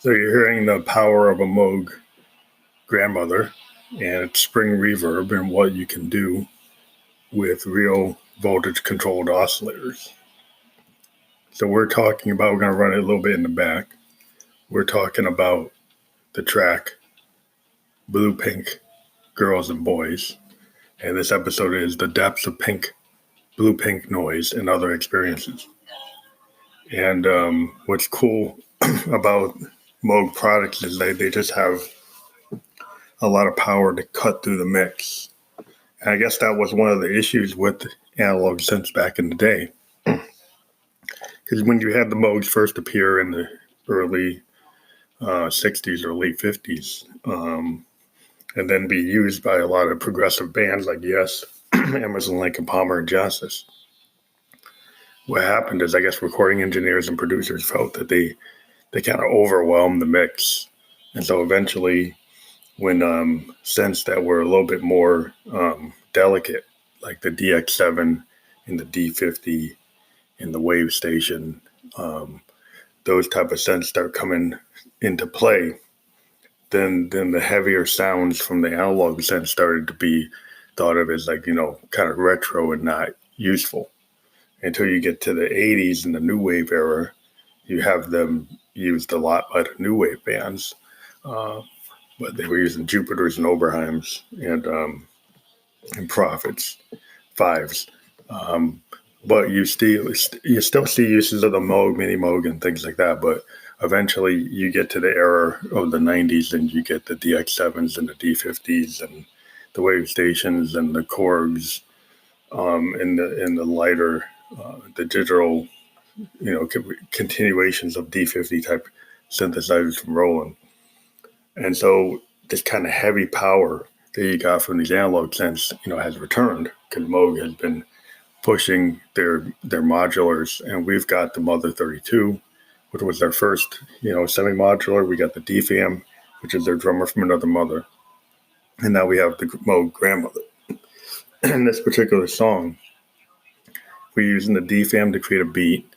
So you're hearing the power of a Moog GrandMother and its spring reverb and what you can do with real voltage controlled oscillators. So we're going to run it a little bit in the back. We're talking about the track Blue Pink Girls and Boys. And this episode is The Depths of Blue Pink Noise and Other Experiences. And what's cool about Moog products is they just have a lot of power to cut through the mix. And I guess that was one of the issues with analog synths back in the day. Because when you had the Moogs first appear in the early 60s or late 50s, and then be used by a lot of progressive bands like Yes, Emerson, Lake and Palmer, and Genesis, what happened is I guess recording engineers and producers felt that they kind of overwhelmed the mix. And so eventually when synths that were a little bit more delicate, like the DX7 and the D50 and the Wave Station, those type of synths start coming into play, then the heavier sounds from the analog synth started to be thought of as like, kind of retro and not useful. Until you get to the 80s and the new wave era, you have them used a lot by the new wave bands. But they were using Jupiters and Oberheims and Prophets, Fives. But you still see uses of the Moog, Mini Moog, and things like that. But eventually you get to the era of the 90s and you get the DX7s and the D50s and the Wave Stations and the Korgs and the lighter, the digital, continuations of D50 type synthesizers from Roland. And so this kind of heavy power that you got from these analog synths, has returned because Moog has been pushing their modulars, and we've got the Mother 32, which was their first, semi-modular. We got the DFAM, which is their drummer from another mother. And now we have the Moog GrandMother. In this particular song, we're using the DFAM to create a beat,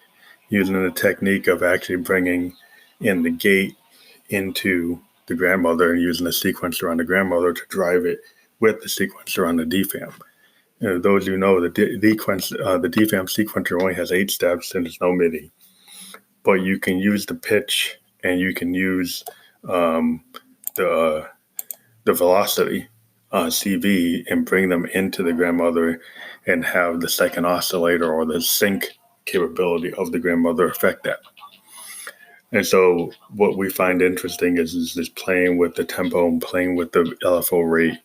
using the technique of actually bringing in the gate into the GrandMother and using the sequencer on the GrandMother to drive it with the sequencer on the DFAM. Those who know, the DFAM sequencer only has 8 steps and there's no MIDI. But you can use the pitch and you can use the velocity CV and bring them into the GrandMother and have the second oscillator or the sync capability of the GrandMother affect that. And so what we find interesting is this playing with the tempo and playing with the LFO rate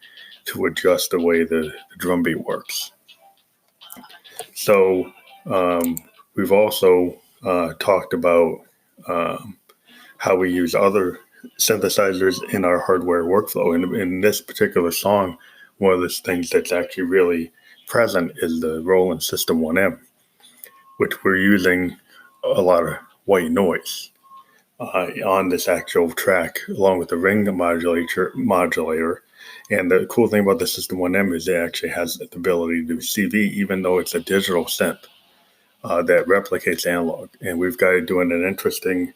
to adjust the way the drum beat works. So we've also talked about how we use other synthesizers in our hardware workflow. And in this particular song, one of the things that's actually really present is the Roland System 1M, which we're using a lot of white noise on this actual track, along with the ring modulator. And the cool thing about the System 1M is it actually has the ability to do CV, even though it's a digital synth that replicates analog. And we've got it doing an interesting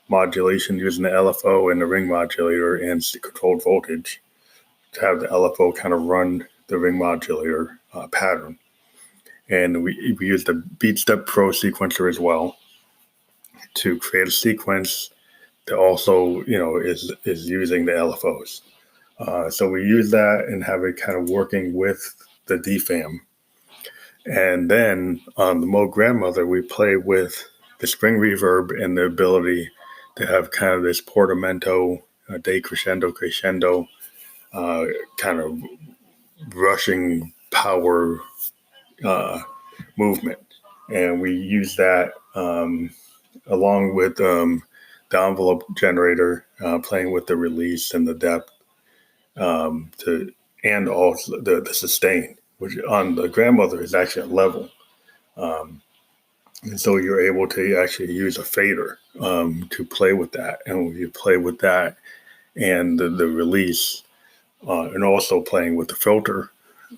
modulation using the LFO and the ring modulator and controlled voltage to have the LFO kind of run the ring modulator pattern. And we use the BeatStep Pro sequencer as well to create a sequence that also, is using the LFOs. So we use that and have it kind of working with the DFAM. And then on the Moog GrandMother, we play with the spring reverb and the ability to have kind of this portamento, decrescendo, crescendo, kind of rushing power movement. And we use that along with the envelope generator, playing with the release and the depth, and also the sustain, which on the GrandMother is actually a level. And so you're able to actually use a fader to play with that. And when you play with that and the release, and also playing with the filter,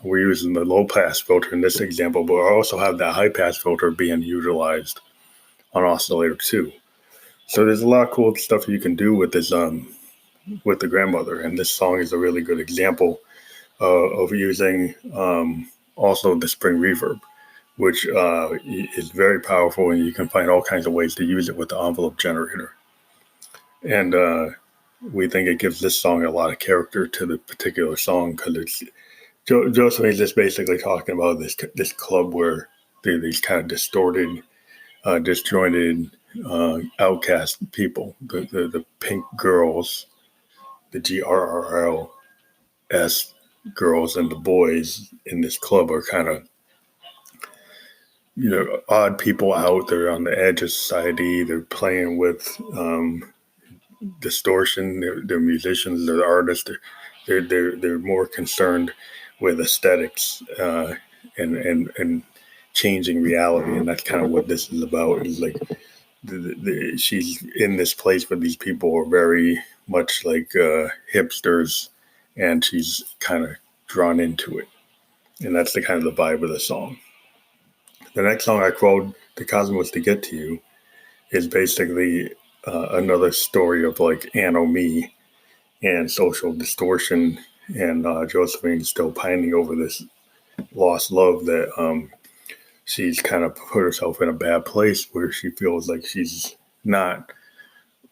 we're using the low pass filter in this example, but we also have that high pass filter being utilized on oscillator 2. So there's a lot of cool stuff you can do with this with the grandmother, and this song is a really good example of using also the spring reverb, which is very powerful, and you can find all kinds of ways to use it with the envelope generator. And we think it gives this song a lot of character to the particular song because it's Josephine's just basically talking about this club where they're these kind of distorted, disjointed, outcast people, the pink girls, the GRRLS girls, and the boys in this club are kind of, odd people out there on the edge of society. They're playing with distortion. They're musicians. They're artists. They're more concerned with aesthetics and changing reality, and that's kind of what this is about. Is like she's in this place where these people are very much like hipsters, and she's kind of drawn into it, and that's the kind of the vibe of the song. The next song I quote, "The Cosmos to Get to You," is basically another story of like anomie and social distortion, and Josephine still pining over this lost love that she's kind of put herself in a bad place where she feels like she's not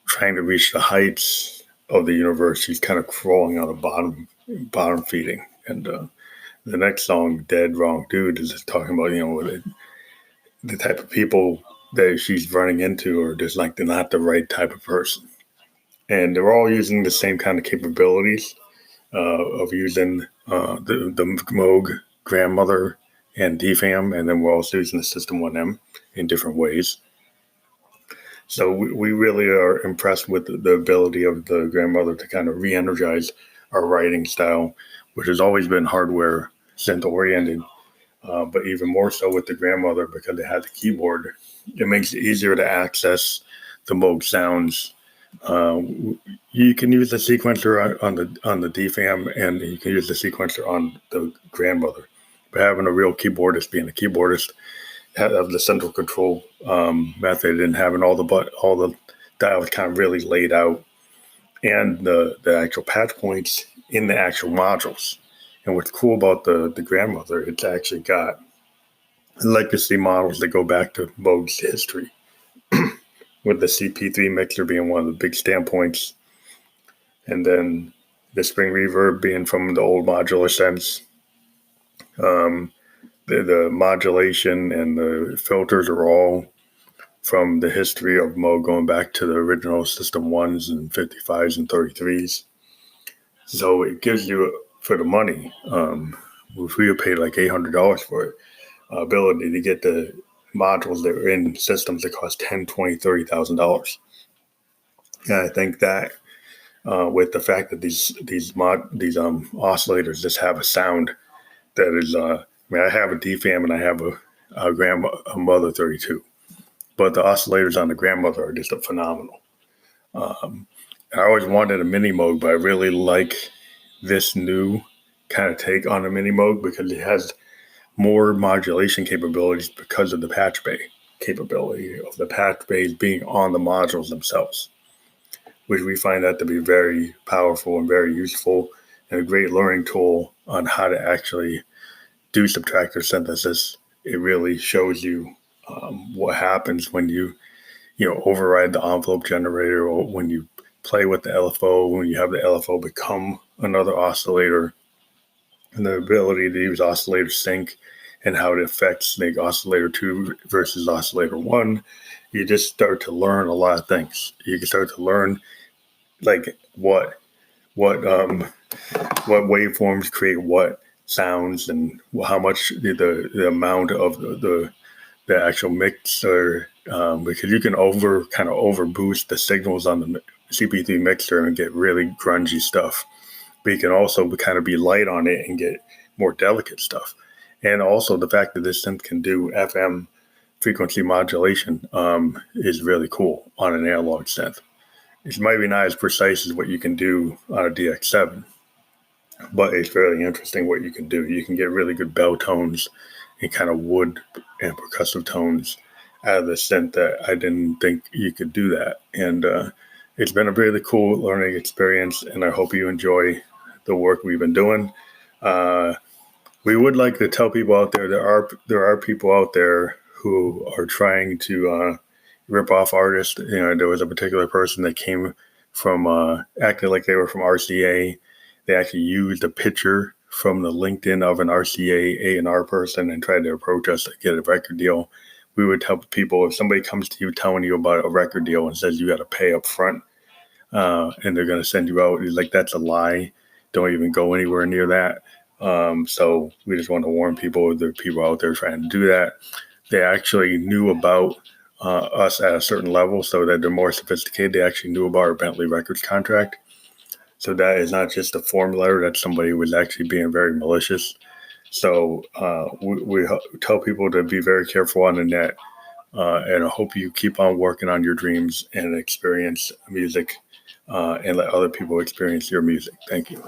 trying to reach the heights of the universe. She's kind of crawling on the bottom feeding. And the next song, "Dead Wrong Dude," is just talking about, the type of people that she's running into are just like they're not the right type of person. And they're all using the same kind of capabilities of using the Moog GrandMother and DFAM, and then we're also using the System 1M in different ways. So we really are impressed with the ability of the grandmother to kind of re-energize our writing style, which has always been hardware synth oriented, but even more so with the grandmother because it has a keyboard. It makes it easier to access the Moog sounds. You can use the sequencer on the DFAM, and you can use the sequencer on the grandmother. But having a real keyboardist, being a keyboardist, have the central control method, and having all the dials kind of really laid out, and the actual patch points in the actual modules. And what's cool about the grandmother, it's actually got legacy models that go back to Moog's history, with the CP3 mixer being one of the big standpoints, and then the spring reverb being from the old modular sense. The modulation and the filters are all from the history of Moog, going back to the original System 1s and 55s and 33s. So it gives you, for the money, if we paid like $800 for it, ability to get the modules that are in systems that cost $10,000, $20,000, $30,000. And I think that with the fact that these oscillators just have a sound that is, I have a DFAM and I have a grandmother 32, but the oscillators on the grandmother are just phenomenal. I always wanted a mini Moog, but I really like this new kind of take on a mini Moog because it has more modulation capabilities because of the patch bay capability of the patch bays being on the modules themselves, which we find that to be very powerful and very useful and a great learning tool on how to actually do subtractor synthesis. It really shows you what happens when you override the envelope generator, or when you play with the LFO, when you have the LFO become another oscillator, and the ability to use oscillator sync and how it affects like oscillator 2 versus oscillator 1. You just start to learn a lot of things. You can start to learn like what waveforms create what sounds, and how much the amount of the actual mixer, because you can over boost the signals on the CP3 mixer and get really grungy stuff, but you can also kind of be light on it and get more delicate stuff. And also the fact that this synth can do FM frequency modulation is really cool on an analog synth. It might be not as precise as what you can do on a DX7, but it's very interesting what you can do. You can get really good bell tones and kind of wood and percussive tones out of the synth that I didn't think you could do that. And it's been a really cool learning experience, and I hope you enjoy the work we've been doing. We would like to tell people out there there are people out there who are trying to rip off artists. There was a particular person that came from acted like they were from RCA. They actually used a picture from the LinkedIn of an RCA A&R person and tried to approach us to get a record deal. We would tell people, if somebody comes to you telling you about a record deal and says you got to pay up front and they're going to send you out, like, that's a lie. Don't even go anywhere near that. So we just want to warn people, there are people out there trying to do that. They actually knew about us at a certain level, so that they're more sophisticated. They actually knew about our Bentley Records contract. So that is not just a form letter, that somebody was actually being very malicious. So we tell people to be very careful on the net. And I hope you keep on working on your dreams and experience music and let other people experience your music. Thank you.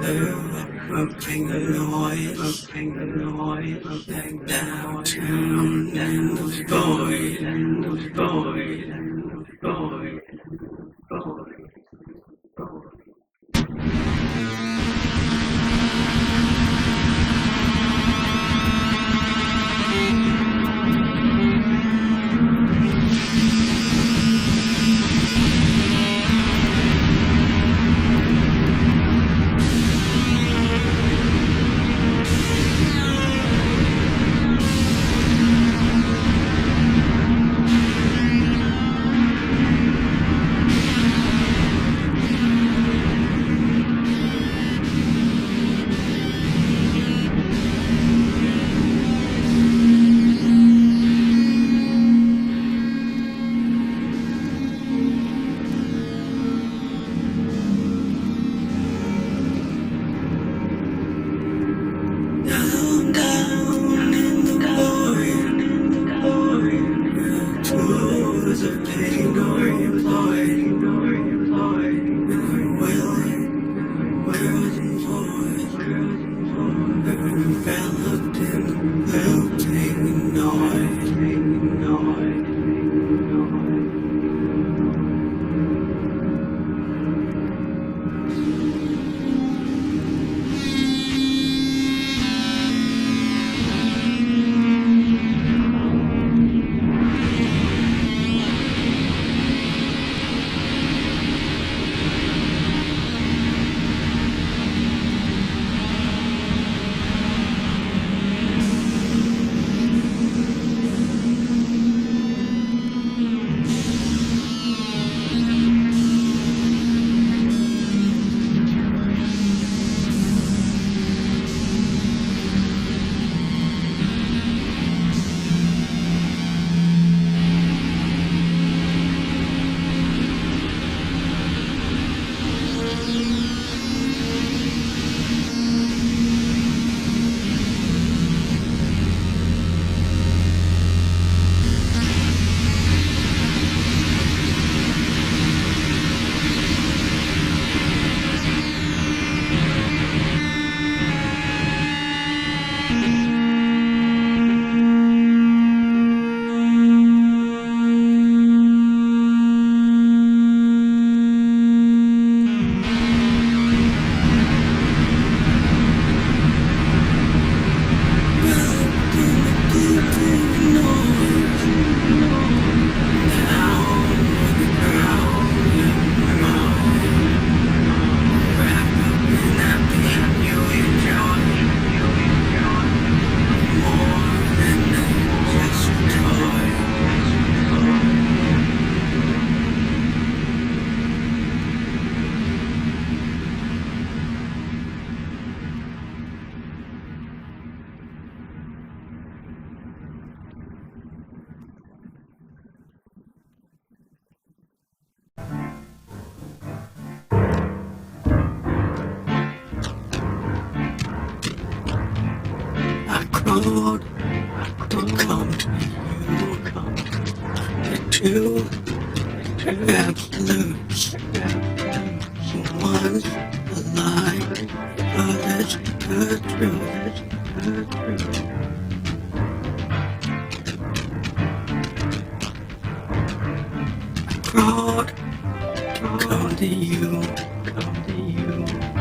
Moving the noise downtown in the void. Lord, to come to you, the two absolutes, one's the lie, other's the truth. Lord, come to you,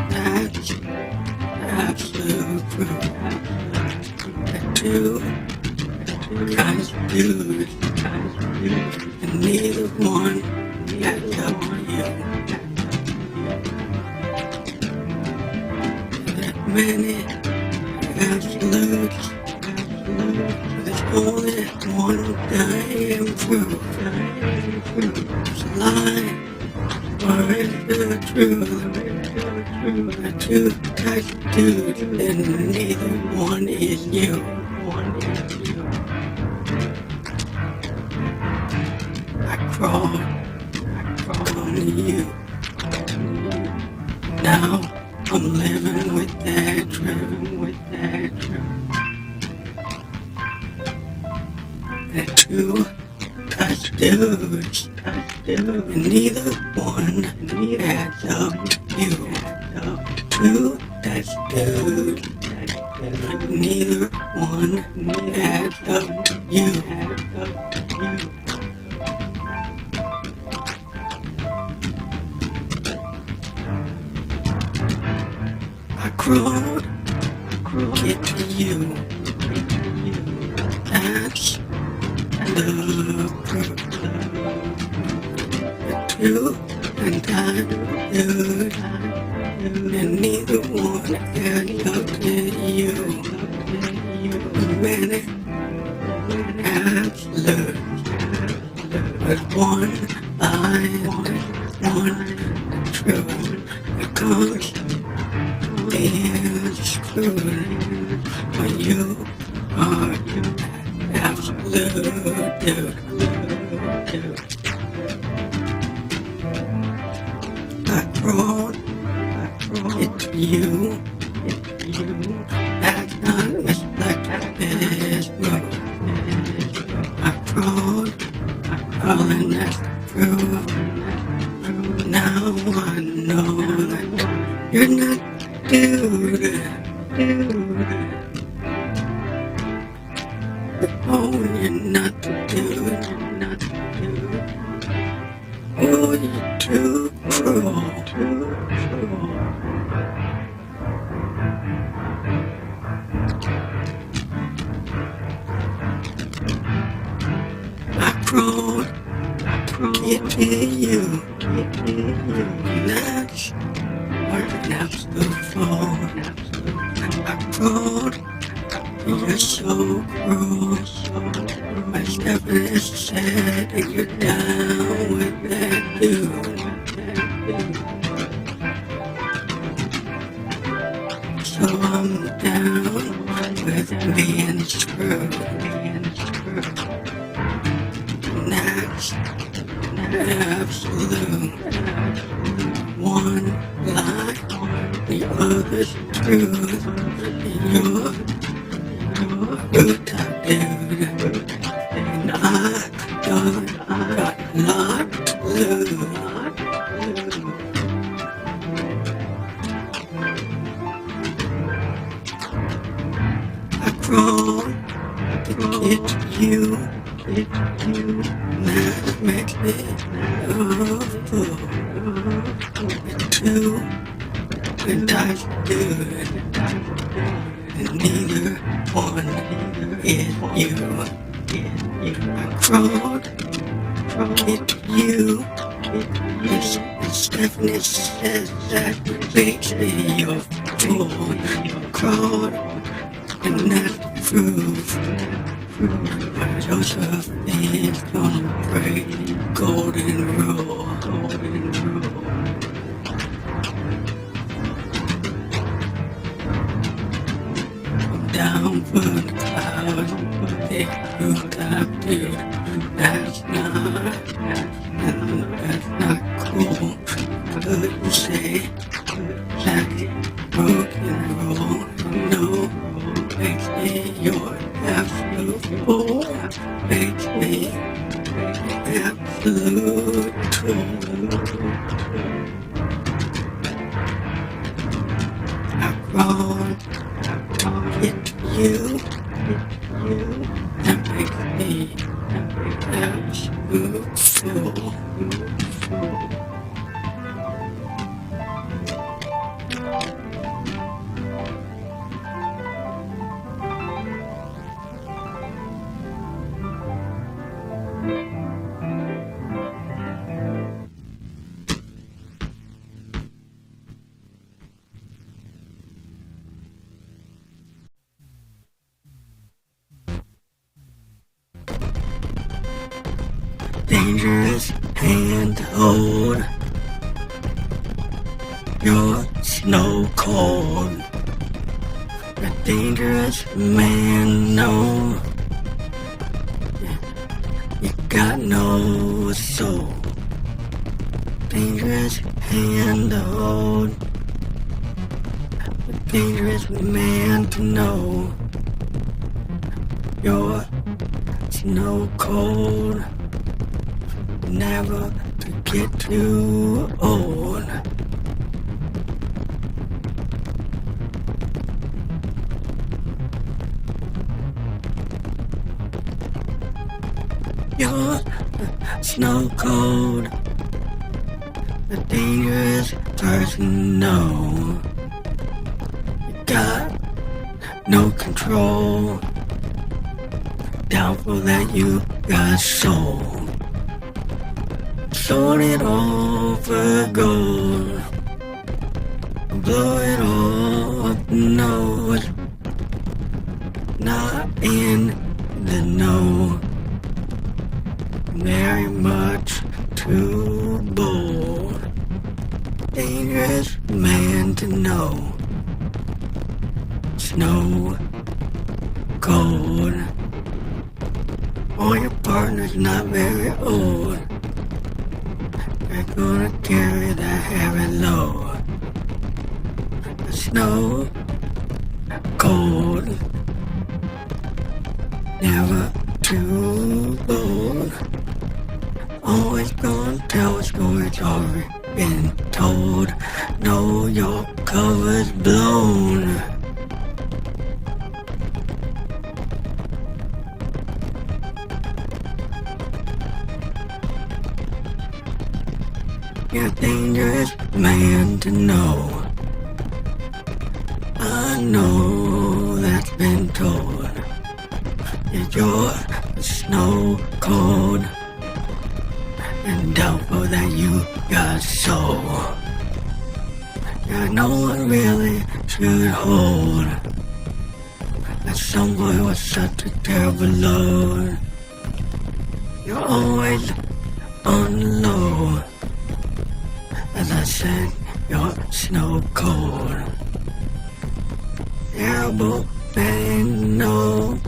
that's absolute truth. Two kinds of dudes, and neither one adds up to you. There's many absolutes, there's only one damn truth. It's a lie, or is the truth? The two types of dudes, and neither one is you. I crawled on you. Now I'm living with that truth. The two types of dudes, and neither one adds up to you. two, that's good. Neither one adds up to you. I crawled, get to you. That's the proof. The two and I'm good, and neither one adds up to you. Many absolute, but one lie, one truth, because it's true when you are absolute, dude. I brought it to you. That's not reflected this road. I brought all in that's true. Now I know that you're not dude. Oh, you're not the dude. Oh, you're too cruel. I crawled, get to you. That's what naps the fall. I crawled, you're so cruel. My Stephanie said that you're down with that dude. So I'm down with being screwed. And that's absolute. One lie, the other's truth. You're a good top dude. And I got a lot to lose. I crawled to get to you. That makes me a fool. Two and I good, and neither one is you. I crawled, get to you. And Stephanie says that makes me your fool. Crawled, and that proves Joseph is gonna break golden rule. I'm down for the clouds, big rooftop dude. That's not cool. Could you say that broken roll? No, makes me your absolute fool. Makes me absolute tool. I crawled, get to you. That makes me absolute fool. Dangerous hand to hold. You're snow cold. A dangerous man, no. You got no soul. Dangerous hand to hold. A dangerous man to know. You're snow cold. Never to get too old. You're snow cold, a dangerous person, no. You got no control, doubtful that you got soul. Sold it all for gold, blow it all up the nose, not in the know, very much too bold, dangerous man to know, snow cold, or your partner's not very old, they're gonna carry that heavy load, the snow cold, never too bold, always gonna tell a story that's already been told, know your cover's blown. You're a dangerous man to know, I know that's been told. That you're snow cold and doubtful that you got soul. Yeah, no one really should hold that some boy was such a terrible load. You're always on the low. As I said, you're snow cold. Terrible pain, no.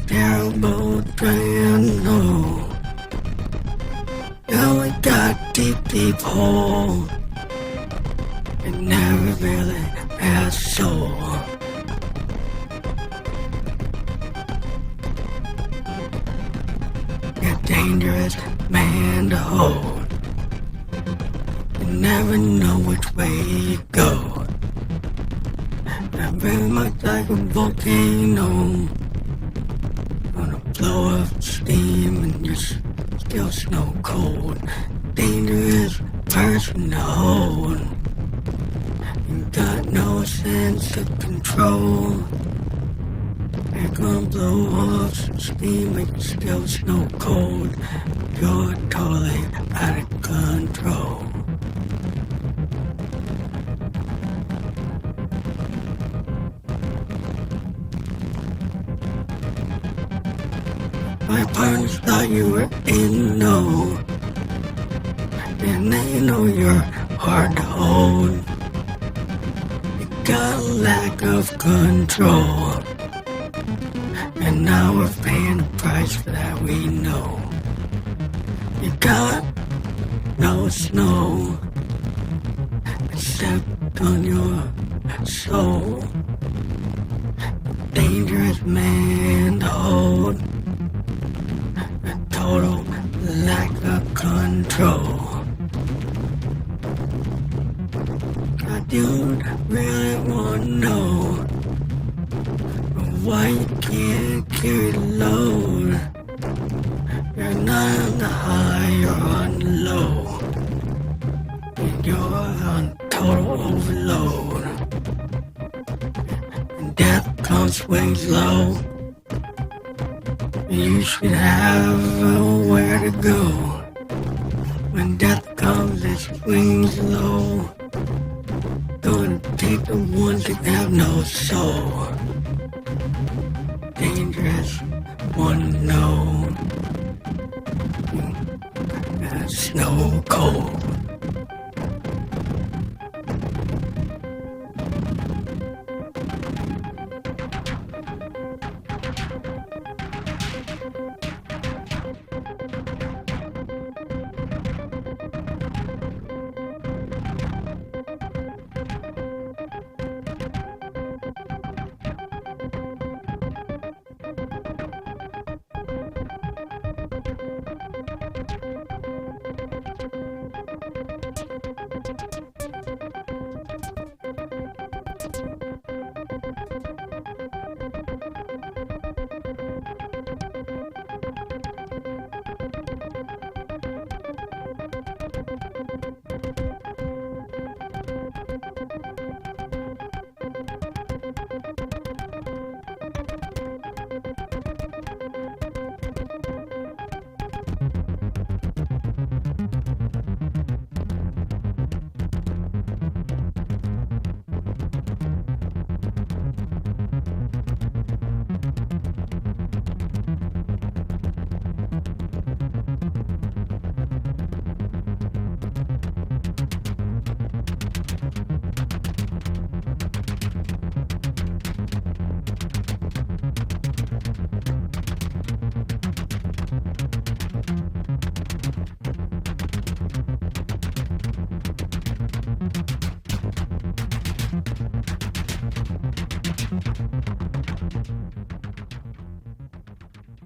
Terrible train, no. You we got deep hole. It never really has soul. You're a dangerous man to hold. You never know which way you go. I'm very much like a volcano, gonna blow up steam and you're still snow cold. Dangerous person to hold. You got no sense of control. You're gonna blow off some steam and you're still snow cold. You're totally out of control. My partners thought you were in know, and they know you're hard to hold. You got a lack of control, and now we're paying the price for that, we know. You got no snow, except on your soul. Dangerous man to hold. Total lack of control. I do really want to know why you can't carry the load. You're not on the high, you're on the low. And you're on total overload. And death comes swings low. You should have where to go. When death comes, it swings low. Gonna take the ones that have no soul. Dangerous one to know. Snow cold.